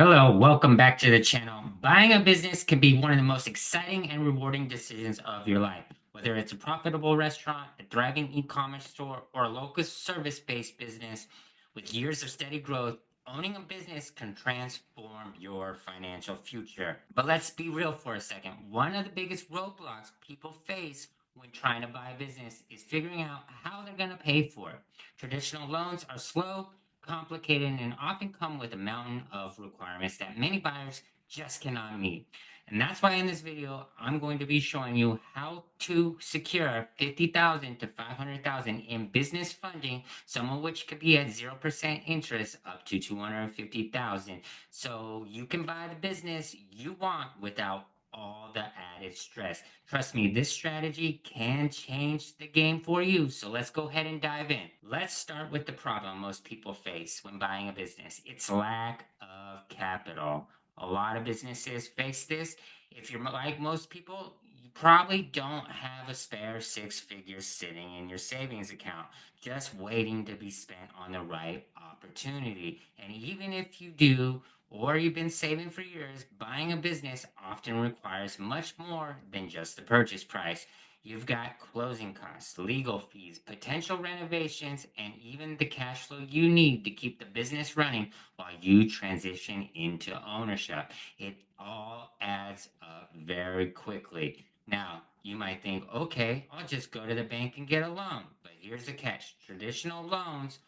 Hello, welcome back to the channel. Buying a business can be one of the most exciting and rewarding decisions of your life. Whether it's a profitable restaurant, a thriving e-commerce store, or a local service-based business with years of steady growth, owning a business can transform your financial future. But let's be real for a second. One of the biggest roadblocks people face when trying to buy a business is figuring out how they're going to pay for it. Traditional loans are slow, complicated, and often come with a mountain of requirements that many buyers just cannot meet. And that's why in this video, I'm going to be showing you how to secure 50,000 to 500,000 in business funding, some of which could be at 0% interest up to 250,000. So you can buy the business you want without all the added stress. Trust me, this strategy can change the game for you. So let's go ahead and dive in. Let's start with the problem most people face when buying a business. It's lack of capital. A lot of businesses face this. If you're like most people, you probably don't have a spare six figures sitting in your savings account, just waiting to be spent on the right opportunity. And even if you do, or you've been saving for years, buying a business often requires much more than just the purchase price. You've got closing costs, legal fees, potential renovations, and even the cash flow you need to keep the business running while you transition into ownership. It all adds up very quickly. Now, you might think, okay, I'll just go to the bank and get a loan. But here's the catch: traditional loans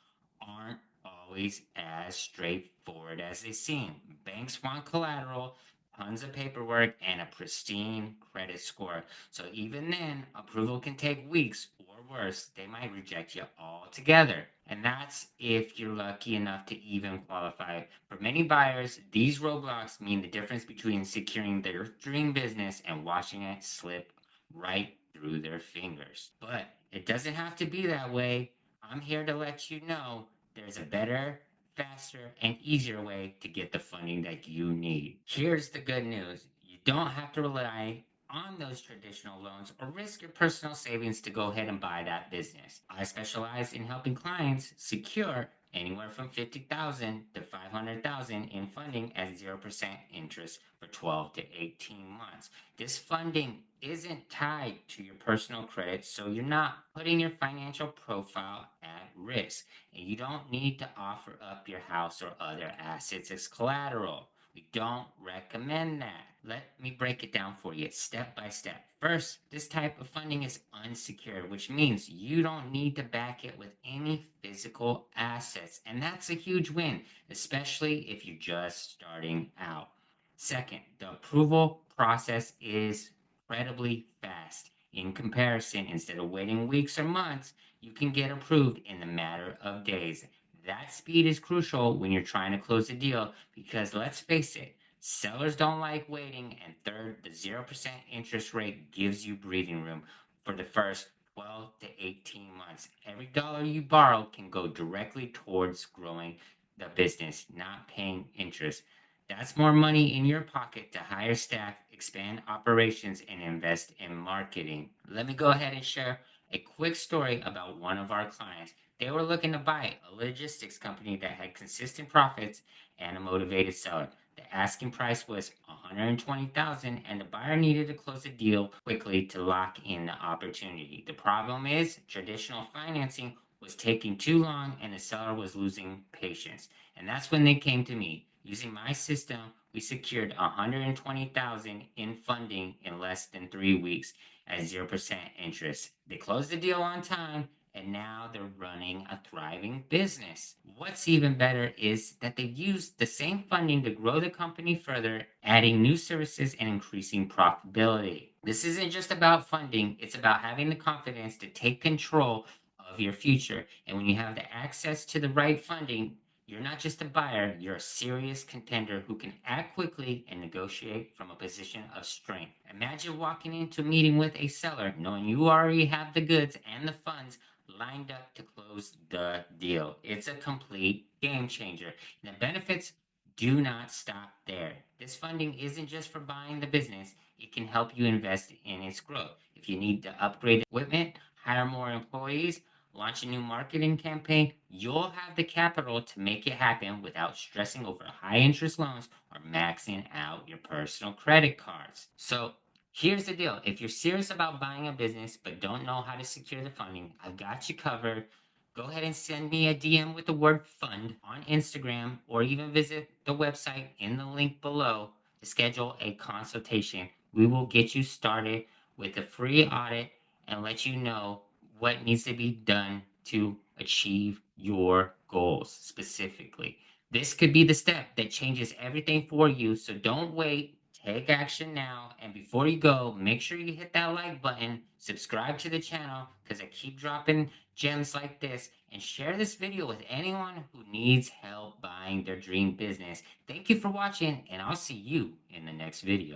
aren't always as straightforward as they seem. Banks want collateral, tons of paperwork, and a pristine credit score. So even then, approval can take weeks, or worse, they might reject you altogether. And that's if you're lucky enough to even qualify. For many buyers, these roadblocks mean the difference between securing their dream business and watching it slip right through their fingers. But it doesn't have to be that way. I'm here to let you know there's a better, faster, and easier way to get the funding that you need. Here's the good news: you don't have to rely on those traditional loans or risk your personal savings to go ahead and buy that business. I specialize in helping clients secure anywhere from 50,000 to 500,000 in funding at 0% interest for 12 to 18 months. This funding isn't tied to your personal credit, so you're not putting your financial profile at risk. And you don't need to offer up your house or other assets as collateral. We don't recommend that. Let me break it down for you step by step. First, this type of funding is unsecured, which means you don't need to back it with any physical assets. And that's a huge win, especially if you're just starting out. Second, the approval process is incredibly fast. In comparison, instead of waiting weeks or months, you can get approved in a matter of days. That speed is crucial when you're trying to close a deal because let's face it, sellers don't like waiting. And third, the 0% interest rate gives you breathing room for the first 12 to 18 months. Every dollar you borrow can go directly towards growing the business, not paying interest. That's more money in your pocket to hire staff, expand operations, and invest in marketing. Let me go ahead and share a quick story about one of our clients. They were looking to buy a logistics company that had consistent profits and a motivated seller. The asking price was 120,000 and the buyer needed to close the deal quickly to lock in the opportunity. The problem is traditional financing was taking too long and the seller was losing patience. And that's when they came to me. Using my system, we secured 120,000 in funding in less than 3 weeks at 0% interest. They closed the deal on time and now they're running a thriving business. What's even better is that they've used the same funding to grow the company further, adding new services and increasing profitability. This isn't just about funding, it's about having the confidence to take control of your future. And when you have the access to the right funding, you're not just a buyer, you're a serious contender who can act quickly and negotiate from a position of strength. Imagine walking into a meeting with a seller knowing you already have the goods and the funds lined up to close the deal. It's a complete game changer. And the benefits do not stop there. This funding isn't just for buying the business, it can help you invest in its growth. If you need to upgrade equipment, hire more employees, launch a new marketing campaign, you'll have the capital to make it happen without stressing over high interest loans maxing out your personal credit cards. So here's the deal. If you're serious about buying a business but don't know how to secure the funding, I've got you covered. Go ahead and send me a DM with the word fund on Instagram, or even visit the website in the link below to schedule a consultation. We will get you started with a free audit and let you know what needs to be done to achieve your goals specifically. This could be the step that changes everything for you. So don't wait. Take action now. And before you go, make sure you hit that like button, subscribe to the channel because I keep dropping gems like this, and share this video with anyone who needs help buying their dream business. Thank you for watching, and I'll see you in the next video.